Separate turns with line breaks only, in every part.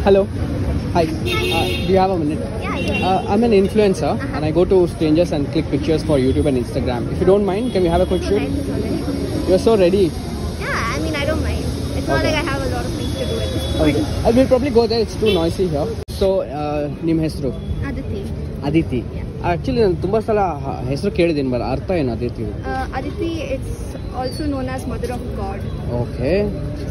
Hello. Hi. Do you have a minute?
Yeah.
I'm an influencer and I go to strangers and click pictures for YouTube and Instagram. If you don't mind, can we have a quick shoot? You're so ready.
Yeah, I mean, I don't mind. It's not
Okay.
like I have a lot of things to do at this point.
Okay. I will probably go there. It's too noisy here. So, ನಿಮ್ಮ ಹೆಸರು?
Aditi.
Aditi. Actually, ನಾನು ತುಂಬಾ ಸಲ ಹೆಸರು ಕೇಳಿದ್ದೀನಿ ಬರ ಅರ್ಥ ಏನು Aditi?
Aditi, it's also known as Mother of God.
Okay.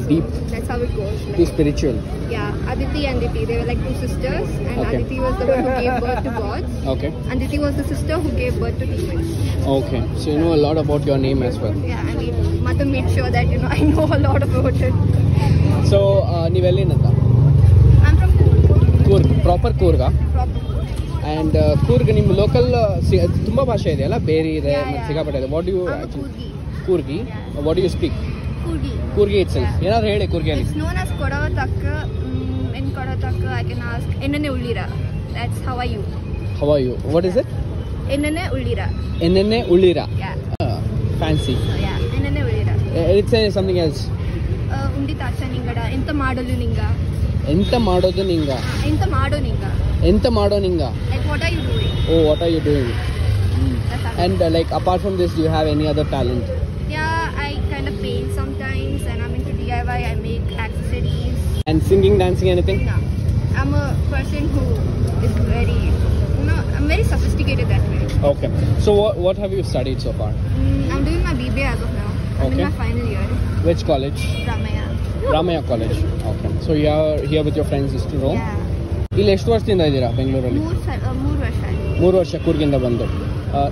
Deep.
That's how it goes.
Too spiritual.
Yeah, Aditi and Diti, they were like two sisters, and
Okay.
Aditi was the one who gave birth to gods,
Okay.
and Diti was the sister who gave birth to demons.
Okay. So you know a lot about your name as well.
Yeah, I mean, mother made sure that I know a lot about it.
So ನೀವೆಲ್ಲಿಂದ?
I'm from
Coorg. Proper ಕೂರ್ಗಾ?
proper.
And Coorg ನಿಮ್ಮ local ತುಂಬಾ ಭಾಷೆ ಇದೆಯಲ್ಲ, ಬೇರೆ ಇದೆ ಮತ್ತು
Yeah.
ಸಿಕ್ಕಾಪಟ್ಟೆ ಇದೆ. What you
I'm a Kurgi.
Kurgi?
Yeah.
What you speak?
Kurgi.
Kurgi itself. ಏನಾದ್ರು ಹೇಳಿ ಕೂರ್ಗಿಯಲ್ಲಿ.
It's known as Kodavataka. In Kodavataka, I can ask Ennane Ullira. That's how are you?
How are you? What is it?
Ennane Ullira.
Ennene ಉಳ್ಳಿರ.
Yeah.
Fancy.
So yeah, Ennane Ullira.
It's something else.
Undi tacha ningada. Enta madolu ninga.
ಎಂತ ಮಾಡೋದು ನಿಂಗ?
Enta mado ninga.
ಎಂತ ಮಾಡೋ ನಿಂಗ?
Like what are you doing?
Oh, what are you doing?
That's how.
And like apart from this, do you have any other talent?
Yeah, I kind of paint sometimes, and I'm into DIY. I make accessories.
And singing, dancing, anything?
No, I'm a person who is very, I'm very sophisticated that way.
Okay. So what have you studied so far?
I'm doing my BBA as of now. I'm in
Okay.
my final year.
Which college?
Ramaya.
Ramaiah college. Okay. So you are here with your friends ಇಷ್ಟು ರೋ?
Yeah.
ಇಲ್ಲಿ ಎಷ್ಟು ವರ್ಷದಿಂದ ಇದ್ದೀರಾ ಬೆಂಗಳೂರಲ್ಲಿ?
3 ವರ್ಷ ಆಯ್ತು.
3 ವರ್ಷ ಕೂರ್ಗಿಂದ ಬಂದು.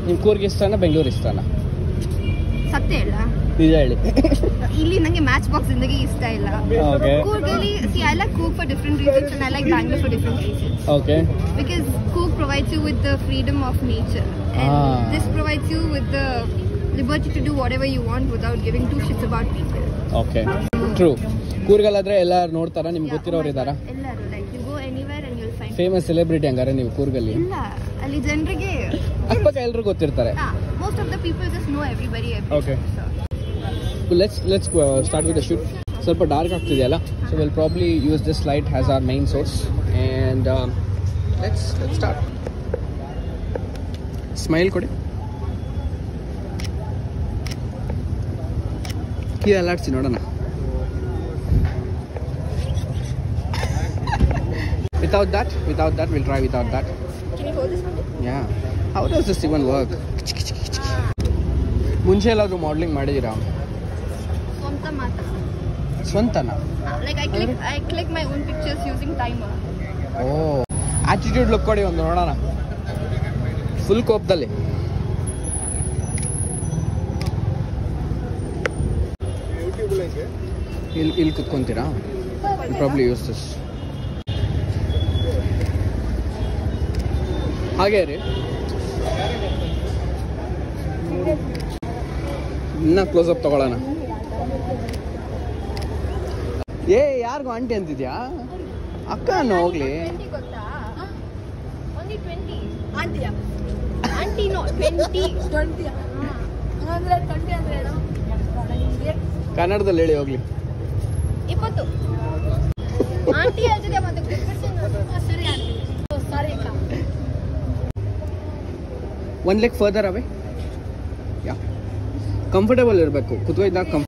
ನಿಮ್ಮ ಕೂರ್ಗ್ ಇಷ್ಟನಾ ಬೆಂಗಳೂರು ಇಷ್ಟನಾ?
ಸತ್ಯ ಇಲ್ಲ,
ನಿಜ ಹೇಳಿ.
ಇಲ್ಲಿ ನಂಗೆ ಮ್ಯಾಚ್ ಬಾಕ್ಸ್ ಜಿಂದಗಿ ಇಷ್ಟ ಇಲ್ಲ.
Okay.
ಕೂರ್ಗಲ್ಲಿ I like Coorg for different reasons, and I like Bangalore for different reasons.
Okay.
Because Coorg provides you with the freedom of nature, and this provides you with the liberty to do whatever you want without giving two shits about people.
Okay. True. ಕೂರ್ಗಲ್ಲಾದ್ರೆ ಎಲ್ಲರೂ ನೋಡ್ತಾರಾ? ನಿಮ್ಗೆ ಗೊತ್ತಿರೋರು ಇದ್ದಾರಾ?
ಎಲ್ಲರೂ, like you go anywhere and you'll find.
Famous celebrity ಹಂಗಾರೆ ನೀವು ಕೂರ್ಗಲ್ಲಿ?
ಇಲ್ಲ, ಅಲ್ಲಿ ಜನರಿಗೆ
ಅಕ್ಕಪಕ್ಕ ಎಲ್ಲರೂ ಗೊತ್ತಿರ್ತಾರೆ.
most of the people just know everybody.
Okay. Let's start with the shoot. ಸ್ವಲ್ಪ dark ಆಗ್ತಿದೆಯಲ್ಲ, so we'll probably use this light as our main source and let's start. Smile ಕೊಡಿ. Key ಅಲ್ಲಾಡ್ಸಿ ನೋಡೋಣ. Without that we'll try without that.
Can you hold this one?
Yeah. How does this even work? ಮುಂಚೆ ಎಲ್ಲಾದರೂ modelling ಮಾಡಿದ್ದೀರಾ?
ಸ್ವಂತ ಮಾತ್ರ.
ಸ್ವಂತನಾ?
Like I click my own pictures using timer.
ಓ, attitude look ಕೊಡಿ ಒಂದು ನೋಡೋಣ. ಫುಲ್ ಕೋಪದಲ್ಲಿ. ಇಲ್ಲಿ ಕುತ್ಕೊಂತೀರಾ? Probably use this. ಹಾಗೆ ರೀ. ಇನ್ನ ಕ್ಲೋಸ್ ಅಪ್ ತಗೊಳ್ಳೋಣ. ಯಾರಿಗೂ ಆಂಟಿ ಅಂತಿದ್ಯಾ? ಅಕ್ಕ ಅನ್ನೋ ಹೋಗ್ಲಿ.
20 ಗೊತ್ತಾ? Only 20. ಆಂಟಿಯಾ? Aunty no 20. 20. ಅಂದ್ರೆ 20 ಅಂದ್ರೆ ಏನು?
ಕನ್ನಡದಲ್ಲಿ ಹೇಳಿ ಹೋಗ್ಲಿ.
20. ಆಂಟಿ ಹೇಳ್ತಿದ್ಯಾ ಮತ್ತೆ ಸರಿ ಆಂಟಿ. ಸಾರಿ ಅಕ್ಕ.
One leg further away. Yeah, comfortable ಇರಬೇಕು ಕುತ್ಕೊಯ್ದಾಗ.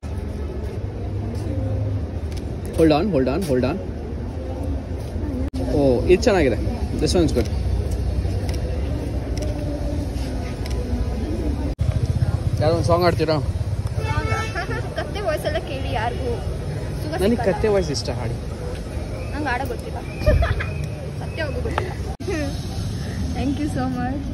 Hold on. ಓ, ಇದು ಚೆನ್ನಾಗಿದೆ. This one is good. ಯಾವ್ದೋ ಒಂದು ಸಾಂಗ್ ಆಡ್ತೀರಾ?
ಕತ್ತೆ ವಾಯ್ಸ್ ಎಲ್ಲ ಕೇಳಿ ಯಾರಿಗೂ
ನನಗೆ ಕತ್ತೆ ವಾಯ್ಸ್ ಇಷ್ಟ, ಹಾಡಿ.
ನಂಗೆ ಆಡ ಗೊತ್ತಿಲ್ಲ. ಸತ್ಯ ಹೋಗೋ ಗೊತ್ತಿಲ್ಲ. Thank you so much.